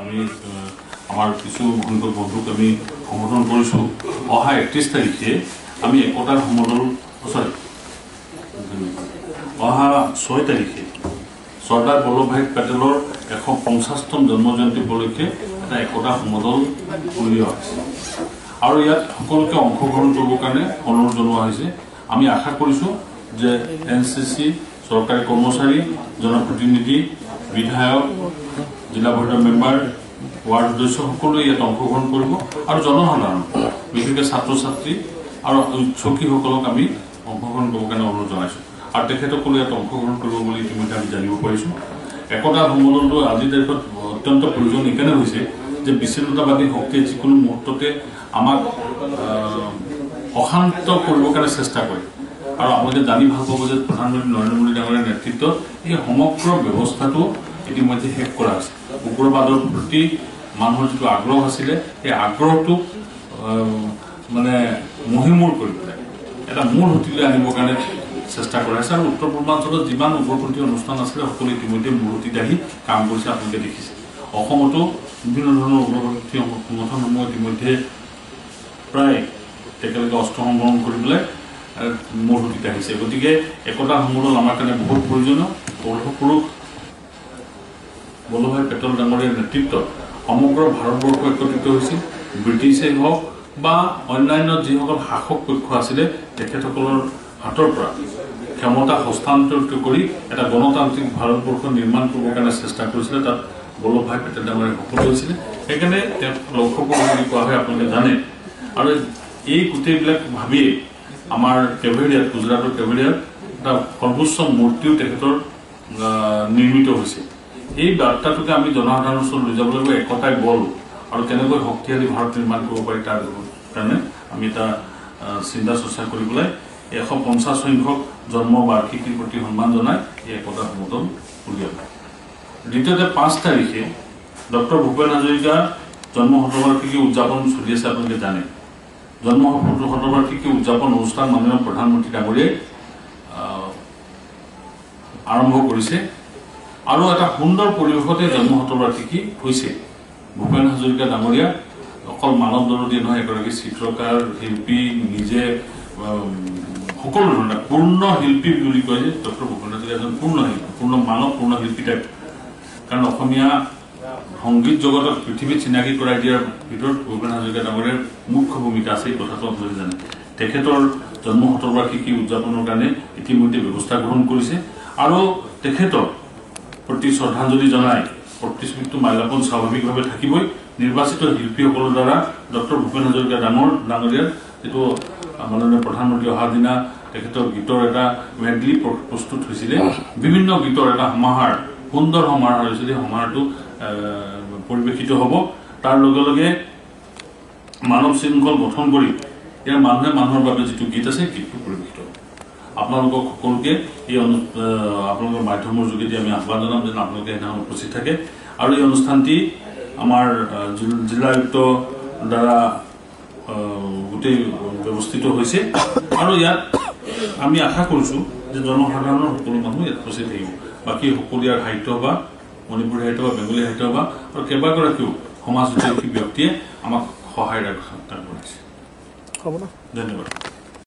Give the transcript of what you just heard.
আমি আমাৰ কিছু সংখ্যক বন্ধুক আমি সম্বোধন কৰিছোঁ অহা 31 তাৰিখে আমি একতাৰ সমদল অহা 6 তাৰিখে চৰ্দাৰ বল্লভভাই পেটেলৰ 150তম জন্মজয়ন্তী উপলক্ষে এটা একতা সমদল উলিওৱা হৈছে আৰু ইয়াত সকলোকে অংশগ্ৰহণ কৰিবৰ কাৰণে অনুৰোধ জনোৱা হৈছে আমি আশা কৰিছোঁ যে এনসিসি সরকারি কর্মচারী জনপ্রতিনিধি বিধায়ক জিলা পরিষদ মেম্বার ওয়ার্ড সদস্য সকলে ইয়াত অংশগ্রহণ করব আর জনসাধারণ বিশেষকে ছাত্র ছাত্রী আর উৎসুকীসকলক আমি অংশগ্রহণ করব কাৰণে অনুৰোধ জনাইছোঁ আৰ তেখেতসকলে ইয়াত অংশগ্ৰহণ কৰিব বুলি ইতিমধ্যে আমি জানিব পাৰিছোঁ একতা সম্মেলনটো আজিৰ তাৰিখত অত্যন্ত প্ৰয়োজন এইকাৰণে হৈছে যে বিচ্ছিন্নতাবাদী শক্তিয়ে যিকোনো মুহূৰ্ততে আমাক অশান্ত কৰিবৰ কাৰণে চেষ্টা কৰে আৰু আপোনালোকে জানি ভাল পাব যে প্ৰধানমন্ত্ৰী নৰেন্দ্ৰ মোদী ডাঙৰীয়াৰ নেতৃত্বত এই সমগ্ৰ ব্যৱস্থাটো ইতিমধ্যে শেষ কৰা হৈছে উগ্ৰবাদৰ প্ৰতি মানুহৰ যিটো আগ্ৰহ আছিলে এই আগ্ৰহটো মানে মহিমূৰ কৰি পেলাই এটা মূল সুতিলৈ আনিবৰ কাৰণে চেষ্টা কৰা হৈছে আৰু উত্তৰ পূৰ্বাঞ্চলত যিমান উগ্ৰপন্থী অনুষ্ঠান আছিলে সকলো ইতিমধ্যে মূল সুতিত আহি কাম কৰিছে আপোনালোকে দেখিছে অসমতো বিভিন্ন ধৰণৰ উগ্ৰপন্থী সংগঠনসমূহ ইতিমধ্যে প্ৰায় তেখেতলোকে অস্ত্ৰ সংবৰণ কৰি পেলাই মূল সুতিত আহিছে গতিকে একতা সমদল আমাৰ কাৰণে বহুত প্ৰয়োজনীয় পুৰুষ বল্লভভাই পেটেল ডাঙৰীয়াৰ নেতৃত্বত সমগ্ৰ ভাৰতবৰ্ষ একত্ৰিত হৈছিল ব্ৰিটিছেই হওক বা অন্যান্য যিসকল শাসক পক্ষ আছিলে তেখেতসকলৰ হাতৰ পৰা ক্ষমতা হস্তান্তৰিত কৰি এটা গণতান্ত্ৰিক ভাৰতবৰ্ষ নিৰ্মাণ কৰিবৰ কাৰণে চেষ্টা কৰিছিলে তাত বল্লভভাই পেটেল ডাঙৰীয়া সফল হৈছিলে সেইকাৰণে তেওঁক লক্ষ্য কৰি কোৱা হয় আপোনালোকে জানে আৰু এই গোটেইবিলাক ভাবিয়ে আমাৰ কেভেৰিয়াত গুজৰাটৰ কেভেৰিয়াত এটা সৰ্বোচ্চ মূৰ্তিও তেখেতৰ নিৰ্মিত হৈছে এই বাৰ্তাটোকে আমি জনসাধাৰণৰ ওচৰত লৈ যাব লাগিব একতাই বল আৰু কেনেকৈ শক্তিশালী ভাৰত নিৰ্মাণ কৰিব পাৰি তাৰ কাৰণে আমি এটা চিন্তা চৰ্চা কৰি পেলাই 150 সংখ্যক জন্ম বাৰ্ষিকীৰ প্ৰতি সন্মান জনাই এই একতা সমদল উলিয়াব দ্বিতীয়তে 5 তাৰিখে ডক্টৰ ভূপেন হাজৰিকাৰ জন্ম শতবাৰ্ষিকী উদযাপন চলি আছে আপোনালোকে জানে জন্ম শতবাৰ্ষিকী উদযাপন অনুষ্ঠান মাননীয় প্ৰধানমন্ত্ৰী ডাঙৰীয়াই আৰম্ভ কৰিছে আৰু এটা সুন্দৰ পৰিৱেশতে জন্ম শতবাৰ্ষিকী হৈছে ভূপেন হাজৰিকা ডাঙৰীয়া অকল মানৱ দৰদী নহয় এগৰাকী চিত্ৰকাৰ শিল্পী নিজে সকলো ধৰণৰ পূৰ্ণ শিল্পী বুলি কয় যে ডক্টৰ ভূপেন হাজৰিকা এজন পূৰ্ণ মানৱ পূৰ্ণ শিল্পী টাইপ কাৰণ অসমীয়া সংগীত জগতত পৃথিৱীত চিনাকি কৰাই দিয়াৰ ভিতৰত ভূপেন হাজৰিকা ডাঙৰীয়াৰ মুখ্য ভূমিকা আছে এই কথাটো আপোনালোকে জানে তেখেতৰ জন্ম শতবাৰ্ষিকী উদযাপনৰ কাৰণে ইতিমধ্যে ব্যৱস্থা গ্ৰহণ কৰিছে আৰু তেখেতৰ প্ৰতি শ্ৰদ্ধাঞ্জলি জনাই প্ৰতিশ্ৰুতিটো মাল্যাৰ্পণ স্বাভাৱিকভাৱে থাকিবই নিৰ্বাচিত শিল্পীসকলৰ দ্বাৰা ডক্টৰ ভূপেন হাজৰিকা ডাঙৰীয়াৰ যিটো মাননীয় প্ৰধানমন্ত্ৰী অহা দিনা তেখেতৰ গীতৰ এটা মেডলি প্ৰস্তুত হৈছিলে বিভিন্ন গীতৰ এটা সমাহাৰ সুন্দৰ সমাহাৰ হৈছিলে সমাহাৰটো পৰিৱেশিত হ'ব তাৰ লগে লগে মানৱ শৃংখল গঠন কৰি ইয়াৰ মানুহে মানুহৰ বাবে যিটো গীত আছে গীতটো পৰিৱেশিত হ'ব আপোনালোকক সকলোকে এই আপোনালোকৰ মাধ্যমৰ যোগেদি আমি আহ্বান জনাম যেন আপোনালোকে সেইদিনাখন উপস্থিত থাকে আৰু এই অনুষ্ঠানটি আমাৰ জিলা আয়ুক্ত দ্বাৰা গোটেই ব্যৱস্থিত হৈছে আৰু ইয়াত আমি আশা কৰিছোঁ যে জনসাধাৰণৰ সকলো মানুহ ইয়াত উপস্থিত থাকিব বাকী সকলীয়াৰ সাহিত্য বা মণিপুৰী সাহিত্য বা বেংগলী সাহিত্য বা আৰু কেইবাগৰাকীও সমাজ হিতৈষী ব্যক্তিয়ে আমাক সহায় আগবঢ়াইছে ধন্যবাদ।